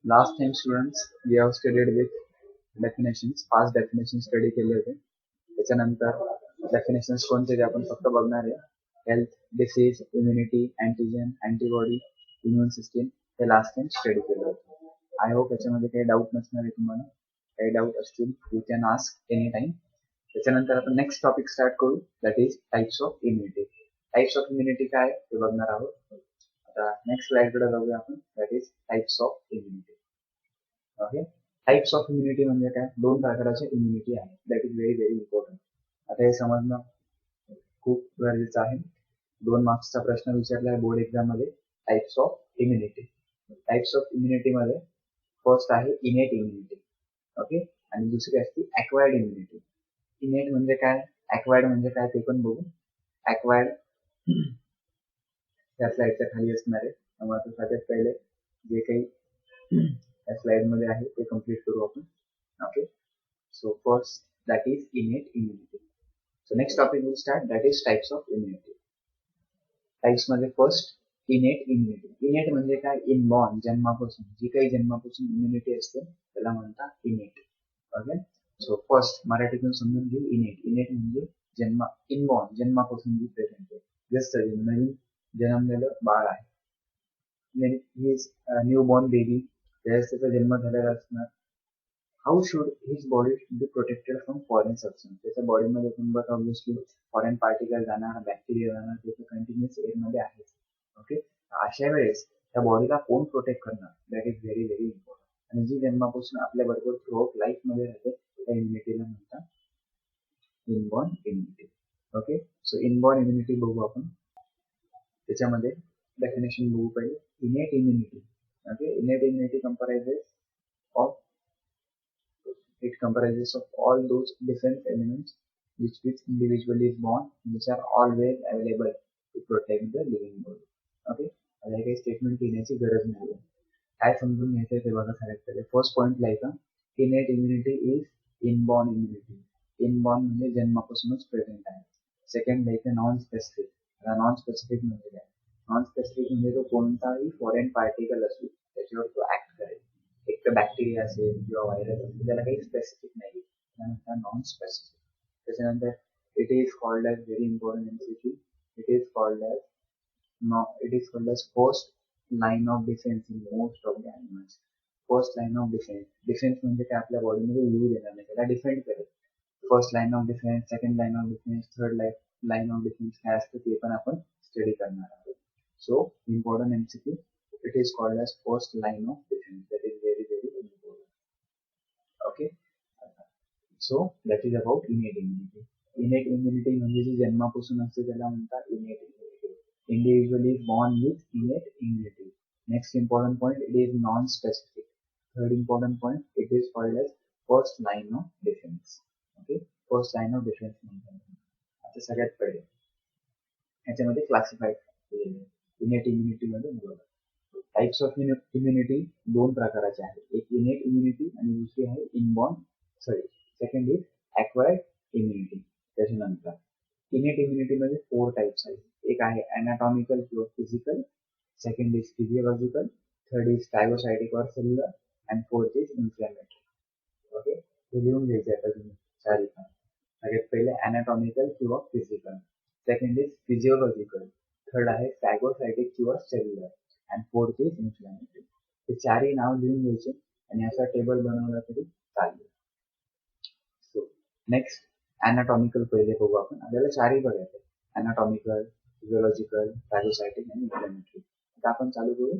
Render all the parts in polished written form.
Last time students we have studied with definitions, past definitions study केले होते. त्याच्यानंतर definitions कोणते ते आपण फक्त बघणार आहे. Health, disease, immunity, antigen, antibody, immune system हे लास्ट टाइम स्टडी केलं होतं. आय होप याच्यामध्ये काही डाऊट नसणार आहे तुम्हाला. काही डाऊट असतील you can ask any time. त्याच्यानंतर आपण नेक्स्ट टॉपिक स्टार्ट करू, that is types of immunity. Types of immunity काय ते बघणार आहोत. आता नेक्स्ट स्लाइड कडे जाऊया आपण, that is types of immunity. Okay, types of immunity म्हणजे काय? दोन प्रकारचे इम्युनिटी आहे. That is very very important. आता हे समजणं खूप गरजेचं आहे. 2 मार्क्सचा प्रश्न विचारला आहे बोर्ड एक्झाम मध्ये. Types of immunity. Types of immunity मध्ये फर्स्ट आहे इनेट इम्युनिटी. ओके, आणि दुसरी असते अक्वायर्ड इम्युनिटी. इनेट म्हणजे काय, अक्वायर्ड म्हणजे काय ते पण बघू. अक्वायर्ड या स्लाइडच्या खाली असणार आहे. त्यामुळे सगळ्यात पहिले जे काही या स्लाइड मध्ये आहे ते कम्प्लीट करू आपण. Okay, so first that is इनेट immunity. So next topic will start, that is types of immunity. Types मध्ये फर्स्ट इनेट इम्युनिटी. इनेट म्हणजे काय? इनबॉर्न, जन्मापासून जी काही जन्मापासून इम्युनिटी असते त्याला म्हणतात इनेट. ओके, सो फर्स्ट मराठीतून समजून घेऊ इनेट. इनेट म्हणजे जन्म, इनबॉर्न जन्मापासून जी प्रेझेंट आहे. जस्ट नवीन जन्मलेलं बाळ आहे, न्यू बॉर्न बेबी, त्याचा जन्म झालेला असणार. How should his body be protected from foreign substance. त्याच्या बॉडीमध्ये पण ऑब्विसली फॉरेन पार्टिकल जाणार, बॅक्टेरिया जाणार, त्याचं कंटिन्युअस एअरमध्ये आहे. ओके, अशा वेळेस त्या बॉडीला कोण प्रोटेक्ट करणार? That is very very important. आणि जी जन्मापासून आपल्या बरोबर थ्रूआउट लाईफ मध्ये राहते त्या इम्युनिटीला म्हणतात inborn immunity. Okay, so inborn immunity बघू आपण. त्याच्यामध्ये डेफिनेशन बघू पहिले. इनेट immunity. Okay, इनेट immunity comprises of all those defense elements which individual is born, which are always available to protect the living body. Okay, आता काही स्टेटमेंट लिहिण्याची गरज नाही. काय समजून घ्यायचं ते बघा सगळ्यात पहिले. फर्स्ट पॉइंट लिहायचा, इनेट immunity is inborn immunity. Inborn म्हणजे जन्मापासूनच प्रेझेंट आहे. सेकंड लिहायचं नॉन स्पेसिफिक. नॉन स्पेसिफिक म्हणजे काय? नॉन स्पेसिफिक म्हणजे तो कोणताही फॉरेन पार्टिकल असू त्याच्यावर तो ऍक्ट करेल. एक तर बॅक्टेरिया असेल किंवा व्हायरस असेल, त्याला काही स्पेसिफिक नाही, त्यानंतर नॉन स्पेसिफिक. त्याच्यानंतर it is called as, very important MCQ, it is called as first line of defence in most of the animals. First line of defence. Defence म्हणजे काय? आपल्या बॉडीमध्ये यूज येणार नाही, त्याला डिफेंड करेल. First line of defence, second line of defence, third line of defence काय असतं ते पण आपण स्टडी करणार आहोत. So important MCQ, it is called as first line of defense. That is very very important. Okay, so that is about innate immunity. Innate immunity म्हणजे जी जन्मापासून असते त्याला म्हणतात innate immunity. Individual is born with innate immunity. Next important point, it is non-specific. Third important point, it is called as first line of defense. Okay, first line of defense म्हणजे आता सगळ्यात पहिले याच्यामध्ये क्लासिफाय केलेले innate immunity मध्ये बघा. Types of immunity दोन प्रकारचे आहेत. एक इनेट इम्युनिटी आणि दुसरी आहे सेकंड इज अक्वायर्ड इम्युनिटी. त्याच्यानंतर इनेट इम्युनिटी मध्ये 4 टाइप्स आहेत. एक आहे अनाटॉमिकल किंवा physical, second is physiological, third is phagocytic और cellular, and fourth is inflammatory. Okay, हे लिहून घ्यायचे आता तुम्ही चार इथं. सगळ्यात पहिले अनाटॉमिकल किंवा physical, second is physiological, third आहे फायगोसायटिक किंवा cellular, and fourth is inflammatory. हे चारही नाव लिहून घ्यायचे आणि असा टेबल बनवला तरी चालेल. सो नेक्स्ट अनाटॉमिकल पहिले बघू आपण. आपल्याला चारही बघायचे, अनाटॉमिकल, फिजिओलॉजिकल, फॅगोसायटिक आणि इन्फ्लेमेटरी. आता आपण चालू करू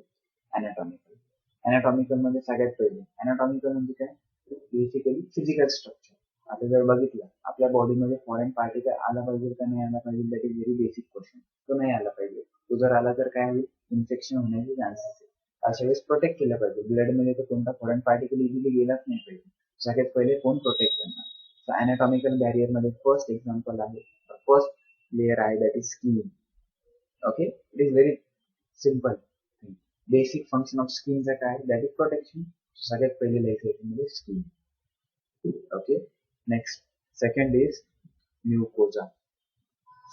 अनाटॉमिकल. अनाटॉमिकल मध्ये सगळ्यात पहिले अनाटॉमिकल म्हणजे काय? Basically physical structure. आता जर बघितलं आपल्या बॉडीमध्ये फॉरेन पार्टिकल आला पाहिजे का नाही आला पाहिजे, that is very basic question. तो नाही आला पाहिजे. तो जर आला तर काय होईल? इन्फेक्शन होण्याचे चान्सेस आहे. अशा वेळेस प्रोटेक्ट केलं पाहिजे. ब्लड मध्ये तर कोणता फॉरेन पार्टिकल इझिली गेलाच नाही पाहिजे. सगळ्यात पहिले कोण प्रोटेक्ट करणार? सो अनाटॉमिकल बॅरियर मध्ये फर्स्ट एक्झाम्पल आहे, फर्स्ट लेअर आहे that is skin. Okay, it is very simple. Basic function of स्किनचं काय? That is protection. सगळ्यात पहिले लिहायचं याच्यामध्ये skin. Okay, next second is mucosa.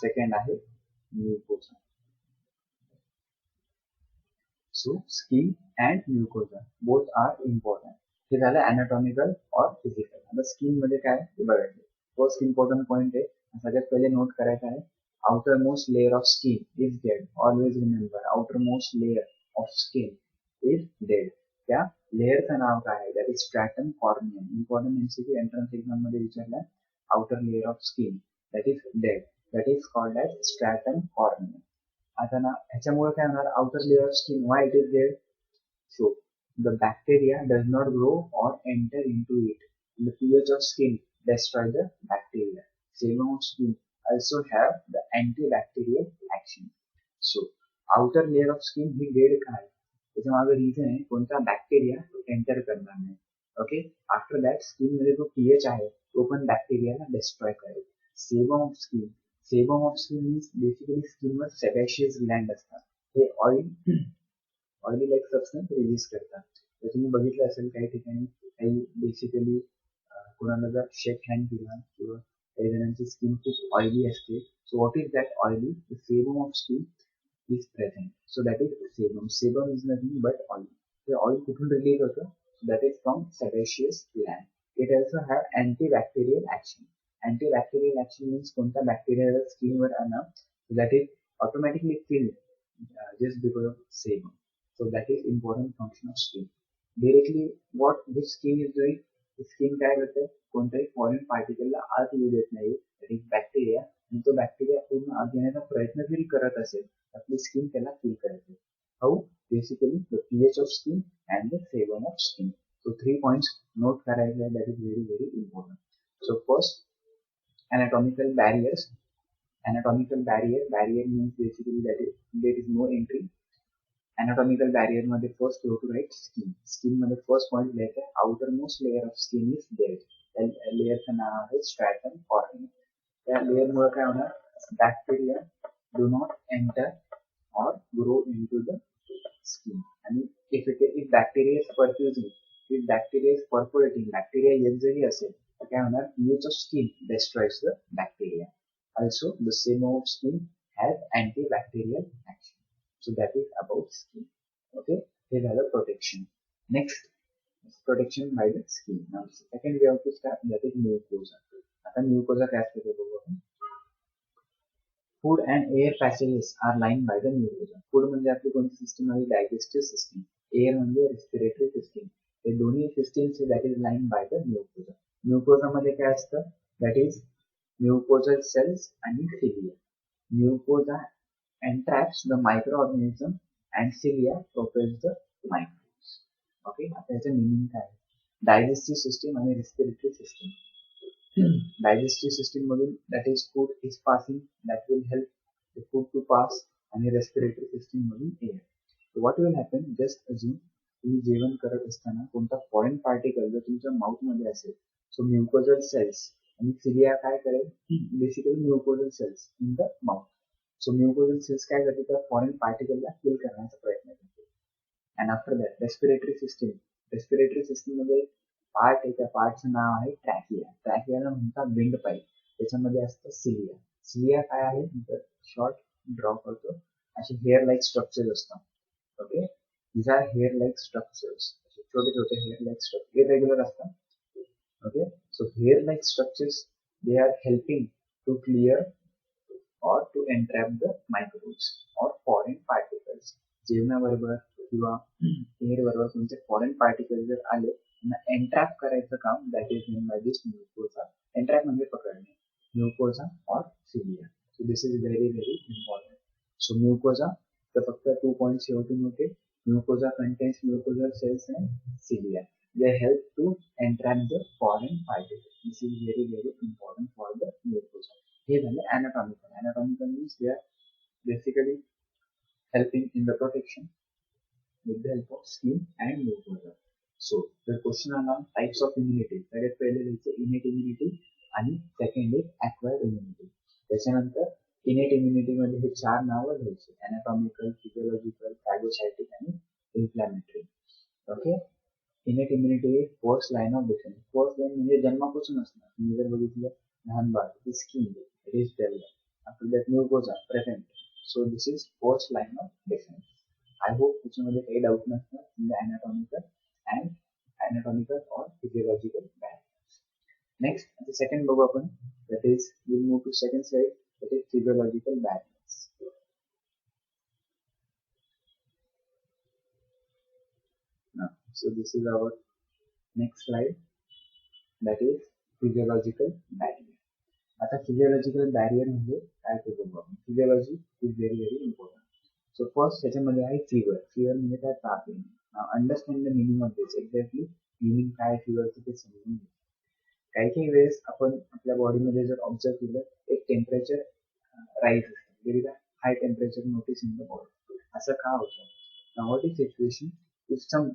Second आहे mucosa. So skin and mucosa both are important. हे झालं anatomical or physical. आता स्किन मध्ये काय ते बघायचं. फर्स्ट इम्पॉर्टंट पॉइंट आहे सगळ्यात पहिले नोट करायचं आहे outermost layer of skin is dead. Always remember outermost layer of skin is dead. त्या लेअरचं नाव काय आहे that is stratum corneum. Important MCQ entrance exam मध्ये विचारलाय outer layer of skin that is dead, that is called as stratum corneum. आता ना ह्याच्यामुळे काय होणार outer layer of skin why it is dead, so the bacteria does not grow or enter into it. The pH of skin destroy the bacteria. Sebum of skin also have the antibacterial action. So outer layer of skin he dead का आहे त्याच्या मागे reason आहे कोणता bacteria enter करणार नाही. Okay after that skin मध्ये जो पीएच आहे तो पण बॅक्टेरियाला डिस्ट्रॉय करेल. Sebum of skin, sebum of skin means basically स्किनवर सेबॅशियस ग्लँड असतात. हे ऑइली लाईक सबस्टन्स रिलीज करतात. तर तुम्ही बघितलं असेल काही ठिकाणी काही बेसिकली कोणाला जर शेक हँड दिला किंवा काही जणांची स्किन खूप ऑइली असते. So what is that oily, the sebum of skin is present. So that is sebum. Sebum is nothing but oil. The oil कुठून release होतं? So that is from sebaceous gland. It also have antibacterial action. Antibacterial action means कोणता bacteria skin वर आला so that is automatically killed just because of sebum. So that is important function of skin. Directly what this skin is doing? Skin काय करते? कोणताही foreign पार्टिकलला आत येऊ देत नाही. that is bacteria. आणि तो बॅक्टेरिया पूर्ण आत येण्याचा प्रयत्न जरी करत असेल आपली स्किन त्याला किल करायचे. How basically the pH of skin and the sebum of skin. So 3 points note करायचे आहे that is very very important. So first anatomical barriers. Anatomical barrier means basically that there is no entry. Anatomical barrier मध्ये first row to write skin. Skin मध्ये first point लिहायचं आहे outermost layer of skin is dead. त्या लेअरचं नाव आहे stratum corneum. त्या layer मुळे काय होणार bacteria do not enter or grow into the skin. And if bacteria is perfusing, if bacteria is perforating, bacteria येत जरी असेल तर काय होणार pH of skin destroys the bacteria. Also the sebum of skin has antibacterial action. So that is about skin. Okay, हे झालं protection. Next protection by the skin. Now second we have to start that is mucosa. आता mucosa काय असते ते बघू आपण. Food and air passages are line by the mucosa. Food म्हणजे आपली कोणती सिस्टम आहे डायजेस्टिव्ह सिस्टम. एअर म्हणजे रेस्पिरेटरी सिस्टम. हे दोन्ही systems that is line by the mucosa. Mucosa मध्ये काय असतं दॅट इज म्युकोजल सेल्स आणि cilia. Mucosa entraps the micro organism and cilia propels the microbes. Okay आता याचं मिनिंग काय डायजेस्टिव्ह सिस्टम आणि रेस्पिरेटरी सिस्टम. Digestive system मधून that is food is passing that will help the food to pass आणि respiratory system मधून air. So what will happen just assume तुम्ही जेवण करत असताना कोणता फॉरेन पार्टिकल जर तुमच्या माउथ मध्ये असेल सो म्युकोजल सेल्स आणि सिलिया काय करेल basically mucosal cells in the mouth. So mucosal cells काय करते त्या फॉरेन पार्टिकलला किल करण्याचा प्रयत्न करते. And after that respiratory system. Respiratory system मध्ये पार्ट आहे त्या पार्टचं नाव आहे ट्रॅकिया. ट्रॅकियाला म्हणतात विंड पाईप. त्याच्यामध्ये असतं सिलिया. सिलिया काय आहे शॉर्ट ड्रॉ करतो असे हेअर लाईक स्ट्रक्चर्स असतात. Okay these are hair like structures. छोटे छोटे hair like structures irregular असतात. Okay so hair like structures they are helping to clear or to entrap the microbes or foreign particles. जेवणाबरोबर किंवा air बरोबर तुमचे foreign particle जर आले त्यांना entrap करायचं काम that is done by this mucosa. Entrap म्हणजे पकडणे. म्युकोसा और cilia. So this is very very important. So mucosa तर फक्त 2 points you have to note it. Mucosa contains mucosal cells and cilia. They help to entrap the foreign particles. This is very very important for the mucosa. हे झाले anatomical. Anatomical means they are basically helping in the protection with the help of skin and mucosa. So the question are now types of immunity. सगळ्यात पहिले द्यायचं innate immunity आणि second is acquired immunity. त्याच्यानंतर innate immunity मध्ये हे 4 नावं घ्यायची anatomical, physiological, phagocytic आणि inflammatory. Okay innate immunity is first line of defense. First line म्हणजे जन्मापासून असणार. तुम्ही जर बघितलं लहान बाळ skin it is develop after that mucosa present. So this is first line of defence. I hope त्याच्यामध्ये काही डाऊट नसणार in the anatomical or physiological barriers. Next, the second bug आपण, that is we'll move to second slide, that is physiological barriers. Now, so this is our next slide, that is physiological barrier. आता physiological barrier म्हणजे काय ते बघू आपण. Physiology is very very important. So first त्याच्यामध्ये आहे fever. Fever म्हणजे काय, ताप येणे. Now understand the meaning of this. Exactly meaning काय feverचं ते समजून घ्या. काही काही वेळेस आपण आपल्या बॉडीमध्ये जर ऑब्झर्व केलं एक टेम्परेचर राईज असते, very high temperature notice in the body. असं का होतं? Now what is situation if some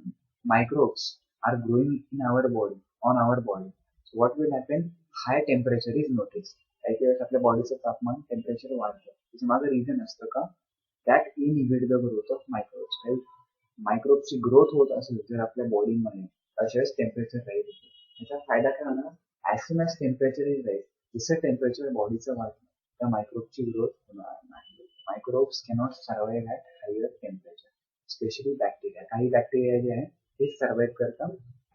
microbes are growing in our body, on our body, so what will happen, high temperature is noticed. काही वेळेस आपल्या बॉडीचं तापमान temperature वाढतं, त्याचं माझं रिझन असतं का, that inhibit the growth of microbes. काही मायक्रोब्सची ग्रोथ होत असेल जर आपल्या बॉडीमध्ये अशा वेळेस टेम्परेचर राईज होतं. त्याचा फायदा काय होणार, as soon as temperature is rise, जसं टेम्परेचर बॉडीचं वाढलं त्या मायक्रोबची ग्रोथ होणार नाही. Microbes cannot survive at higher temperature, specially bacteria. काही बॅक्टेरिया जे आहे ते सर्वाइव्ह करतात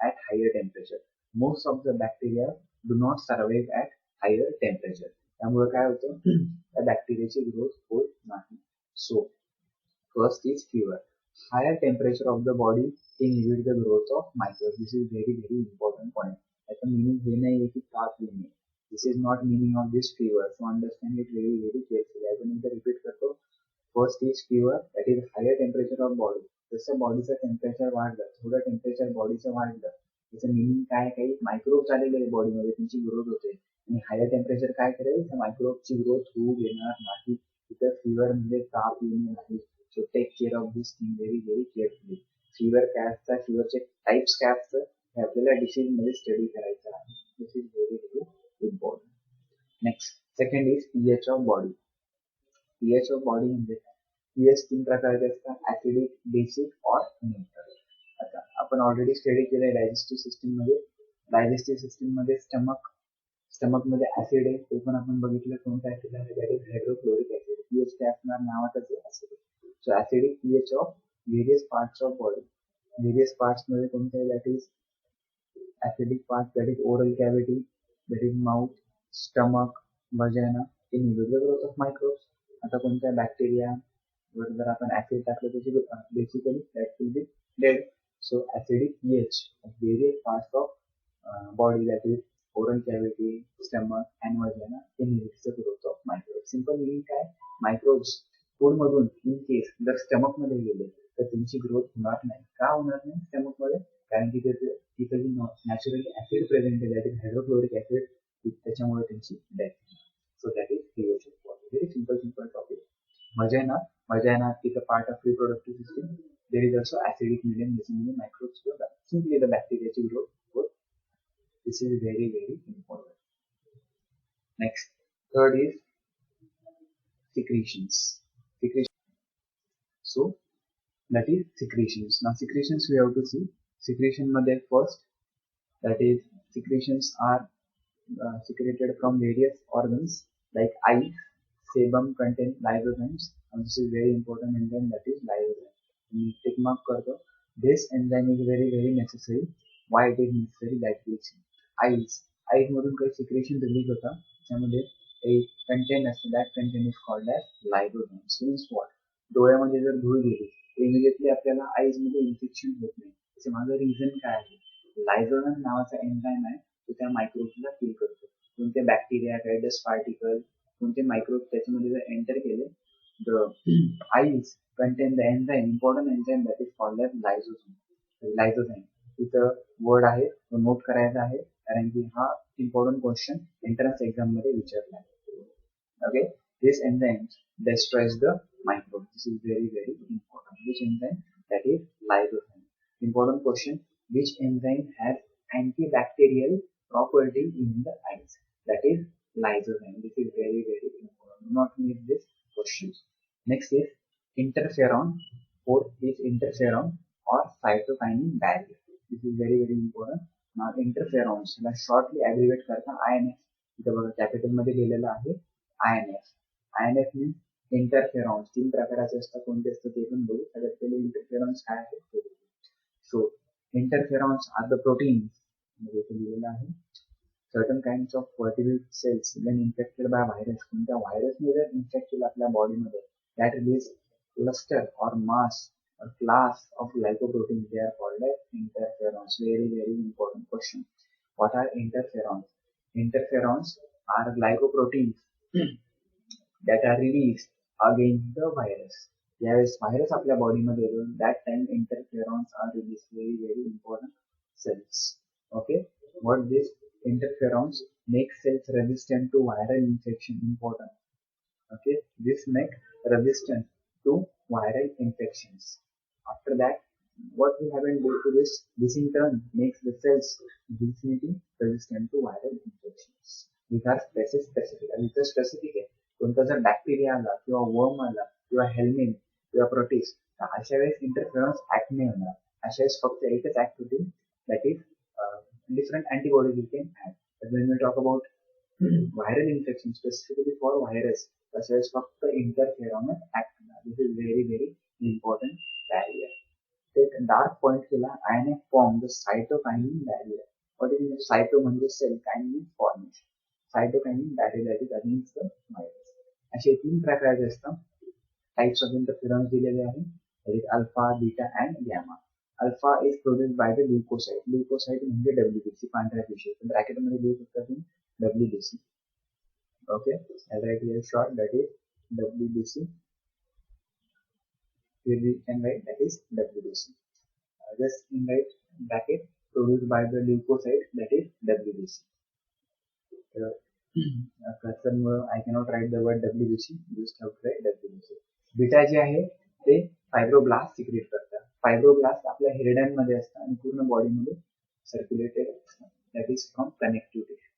at higher temperature. Most of the bacteria do not survive at higher temperature. त्यामुळे काय होतं, त्या बॅक्टेरियाची ग्रोथ होत नाही. So first is fever. Higher temperature of the body inhibit the growth of microbes. This is very very important point. त्याचा meaning हे नाही आहे की ताप येणे. This is not meaning of this fever. So understand it very very carefully. आपण एकदा repeat करतो. First is fever, that is higher temperature of body. जसं बॉडीचं टेम्परेचर वाढलं, थोडं टेम्परेचर बॉडीचं वाढलं, त्याचं मिनिंग काय, काही मायक्रोब्स आलेले आहे बॉडीमध्ये, त्यांची ग्रोथ होते. आणि हायर टेम्परेचर काय करेल, त्या मायक्रोबची ग्रोथ होऊ देणार नाही. तिथं fever म्हणजे ताप येणे नाही. So take care of this thing very very carefully. Fever काय असतात, feverचे टाइप्स काय असतात हे आपल्याला डिसीज मध्ये स्टडी करायचं आहे. This is very very important. Next, second is pH of body. pH of body म्हणजे काय, pH 3 प्रकारचे असतात, ऍसिडिक, बेसिक और न्यूट्रल. आता आपण ऑलरेडी स्टडी केलंय डायजेस्टिव्ह सिस्टीम मध्ये. डायजेस्टिव्ह सिस्टीम मध्ये स्टमक मध्ये ऍसिड आहे, ते पण आपण बघितलं कोणता ऍसिड आहे, that is hydrochloric acid. pH काय असणार, नावातच आहे acid. So acidic pH of various parts of body. Various parts मध्ये कोणते, that is acidic parts, that is oral cavity, that is mouth, stomach, vagina, inhibit the growth of microbes. आता कोणत्या bacteria वर जर आपण ऍसिड टाकलं त्याची basically that will be dead. So acidic pH of various parts of body, that is oral cavity, stomach and vagina, inhibits the growth of microbes. Simple meaning काय, microbes food मधून in case जर stomach मध्ये गेले तर त्यांची growth होणार नाही. का होणार नाही स्टमक मध्ये, कारण की तिथे जी नॅचरली ऍसिड प्रेझेंट आहे, दॅट इज हायड्रोक्लोरिक ऍसिड, त्याच्यामुळे त्यांची death. So that is pH of body. Very simple topic. Vagina is a part of reproductive system. There is also acidic medium, ज्याच्यामध्ये मायक्रोब्स होतात, सिम्पली द बॅक्टेरियाची growth होत. This is very very important. Next, third is secretions. So that is secretions. Now secretions we have to see. Secretion मध्ये first, that is secretions are secreted from various organs like eyes. Sebum contain lysozymes, and this is very important enzyme, that is lysozyme. Tick mark करतो. This enzyme is very very necessary. Why it is necessary, that will see. eyes मधून काही secretion release होता, त्यामध्ये a content असतो, that content is called as lysozymes. Means what, डोळ्यामध्ये जर धूळ गेली इमिडिएटली आपल्याला आईज मध्ये इन्फेक्शन होत नाही. त्याचे माझं रिझन काय आहे, लायझोझाइम नावाचा एन्झाइम आहे, तो त्या मायक्रोब्सला किल करतो. कोणते बॅक्टेरिया, काही डस्ट पार्टिकल, कोणते मायक्रोब त्याच्यामध्ये जर एंटर केले, the eyes contain the enzyme, important enzyme, that is called as lysozyme. इथं वर्ड आहे तो नोट करायचा आहे, कारण की हा इम्पॉर्टंट क्वेश्चन एंट्रन्स एक्झाम मध्ये विचारला आहे. Okay, this enzyme destroys the microbe. This is very very important. Which enzyme? That is lysozyme. Important question, which enzyme has antibacterial property in the eyes? That is lysozyme. This is very very important. Do not miss this question. Next is interferon. Fourth is interferon or cytokinin barrier. This is very very important. Now interferons ला shortly abbreviate करता INF. इथं बघा capital मध्ये लिहिलेलं आहे INF. INF means interferons 3 प्रकाराचे असतात, कोणते असतात ते पण बघू. सगळ्यात पहिले इंटरफेरॉन्स काय आहे ते बघू. So interferons are the proteins, म्हणजे इथे लिहिलेलं आहे, certain kinds of vertebrate cells when infected by virus, कोणत्या व्हायरसने जर इन्फेक्ट केलं आपल्या बॉडीमध्ये, that release cluster or mass or class of glycoproteins, they are called as interferons. Very very important question. What are interferons? Interferons are glycoproteins that are released against the virus. ज्यावेळेस virus आपल्या बॉडीमध्ये येतो, that time interferons are released. Very very important cells. Okay, what this interferons make cells resistant to viral infection. Important. Okay, this make resistant to viral infections. After that, what will happen due to this? This in turn makes the cells definitely resistant to viral infections. These are specific. आणि इथं specific आहे. कोणता जर bacteria आला किंवा वर्म आला किंवा हेल्मेन किंवा प्रोटिस्ट, तर अशा वेळेस इंटरफेरन्स ऍक्ट नाही होणार. अशा वेळेस फक्त एकच ऍक्ट होतील, that is different antibodies you can add. But when we talk about viral infection, specifically for virus, such as फक्त interferon act. This is very very important barrier. Take dark point केला and form the cytokinin barrier. What is cyto म्हणजे cell, kinin means formation. Cytokinin barrier that is against the virus. असे 3 प्रकारचे असतात. Types of interferons दिलेले आहे. There is alpha, beta and gamma. Alpha is produced by the leukocyte. Leukocyte म्हणजे WBC, पांढऱ्या पेशी. Bracket मध्ये लिहू शकता तुम्ही WBC. Okay, I'll write here short, that is WBC. Here we can write that is WBC. Just in right bracket, produced by the leukocyte, that is WBC. I cannot write the word WBC, just have to write WBC. Beta जे आहे ते fibroblast secret करतात. Fibroblast आपल्या हिरड्यांमध्ये असतात आणि पूर्ण बॉडीमध्ये circulated असतात. That is from connective tissue.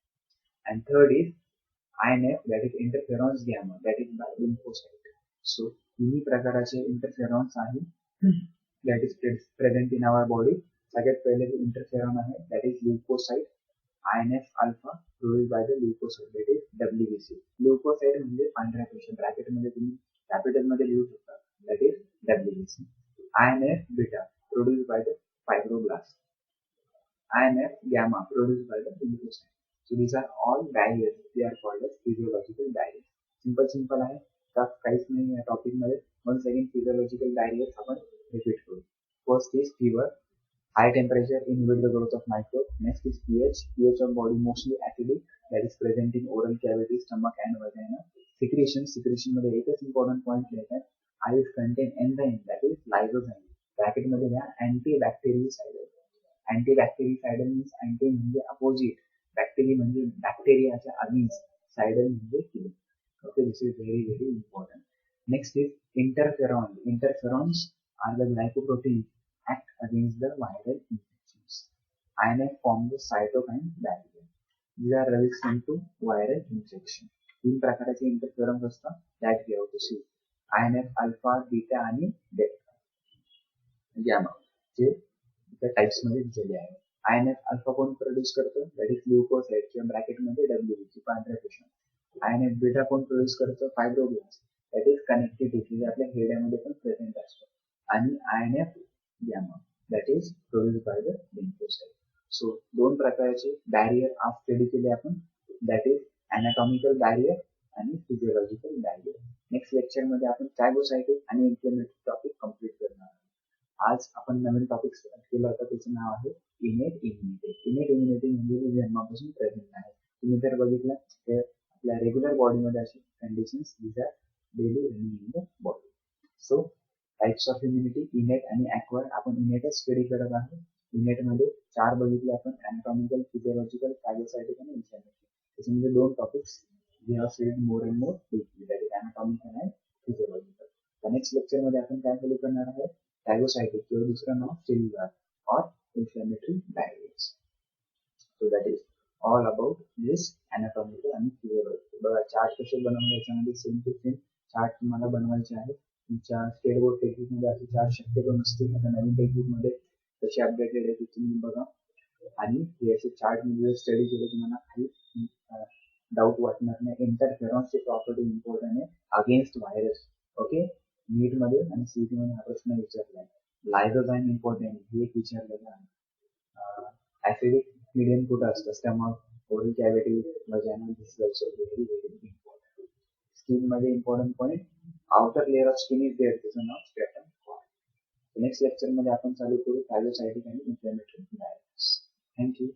And third is INF, that is interferons gamma, that is by lymphocyte. So तिन्ही प्रकाराचे इंटरफेरॉन्स आहे that is present in our body. सगळ्यात पहिले इंटरफेरॉन आहे that is leukocyte. INF alpha produced by the leukocyte, that is WBC. Leukocyte म्हणजे पांढऱ्या पेशी. Bracket मध्ये तुम्ही कॅपिटल मध्ये लिहू शकता, that is WBC. INF beta produced by the fibroblast. INF gamma produced by the lymphocyte. So these are all barriers. They are called as physiological barriers. Simple आहे, tough काहीच नाही या टॉपिक मध्ये. once again physiological barriers आपण repeat करू. First is fever. High temperature inhibit the growth of microbes. Next is pH. pH of body mostly acidic, that is present in oral cavity, stomach and vagina. Secretion मध्ये एकच important point लिहायचा आहे. Ice contain enzyme, that is lysozyme. Bracket मध्ये घ्या antibactericidal. Antibactericidal means anti म्हणजे opposite, bacteria म्हणजे बॅक्टेरियाच्या against, cidal म्हणजे kill. Okay, this is very very important. Next is interferon. Interferons are the glycoprotein act against the viral infections. INF form the cytokine barrier. These are resistant to viral infection. 3 प्रकारचे interferons असतात, that we have to see. INF alpha, beta आणि gamma, जे त्या types मध्ये दिलेले आहे. INF alpha कोण produce करतं, दॅट इज ल्युकोसाइट किंवा ब्रॅकेट मध्ये WBC, पांढऱ्या पेशी. INF बीटा कोण प्रोड्यूस करतं, fibroblast, that is connective tissue, जे आपल्या हिरड्यामध्ये पण प्रेझेंट असतो. आणि INF gamma, that is produced by the lymphocyte. So 2 प्रकारचे बॅरियर आज स्टडी केले आपण, that is anatomical barrier आणि physiological barrier. नेक्स्ट लेक्चर मध्ये आपण फॅगोसाइटिक आणि इन्फ्लेमेटरी टॉपिक कंप्लीट करणार आहोत. आज आपण नवीन टॉपिक स्टार्ट केला होता, त्याचं नाव आहे इनेट इम्युनिटी. इनेट इम्युनिटी म्हणजे जन्मापासून प्रेझेंट आहे. तुम्ही जर बघितलं तर आपल्या रेग्युलर बॉडीमध्ये अशी conditions this are daily running in the body. So types of immunity innate आणि ॲक्वायर्ड. आपण इनेटच स्टडी करत आहोत. इनेट मध्ये 4 बघितले आपण, अॅनाटॉमिकल, फिजियोलॉजिकल, फॅगोसाइटिक आणि इन्फ्लेमेटरी. त्याच्यामध्ये 2 topics we have studied more and more deeply, that is anatomical and physiological. तर नेक्स्ट लेक्चर मध्ये आपण काय स्टडी करणार आहोत, फॅगोसाइटिक किंवा दुसरं नाव सेल्युलर और inflammatory barriers. So that is all about this anatomical आणि फिजियोलॉजिकल. बघा चार्ट कसे बनवले, याच्यामध्ये सेम टू सेम चार्ट तुम्हाला बनवायचे आहेत. तुमच्या स्टेट बोर्ड टेक्निक मध्ये असे चार्ट शक्यतो नसतील, आता नवीन टेक्निक मध्ये कसे अपडेटेड आहे ते तुम्ही बघा. आणि हे असे चार्ट मध्ये स्टडी केले तुम्हाला काही डाऊट वाटणार नाही. इंटरफेरॉन्सची प्रॉपर्टी इम्पॉर्टंट आहे अगेन्स्ट व्हायरस. ओके, नीट मध्ये आणि सीटी मध्ये हा प्रश्न विचारलाय. लायझोझाईम इम्पॉर्टंट हे एक विचारलेलं आहे. ऍसिडिक मीडियम कुठं असतं, stomach, oral cavity, vagina, this also very very important. Skin मध्ये important point, outer layer of skin is there, त्याचं नाव स्ट्रॅटम. नेक्स्ट लेक्चर मध्ये आपण चालू करू फॅगोसायटिक आणि इन्फ्लेमेटरी डायग्राम्स. थँक्यू.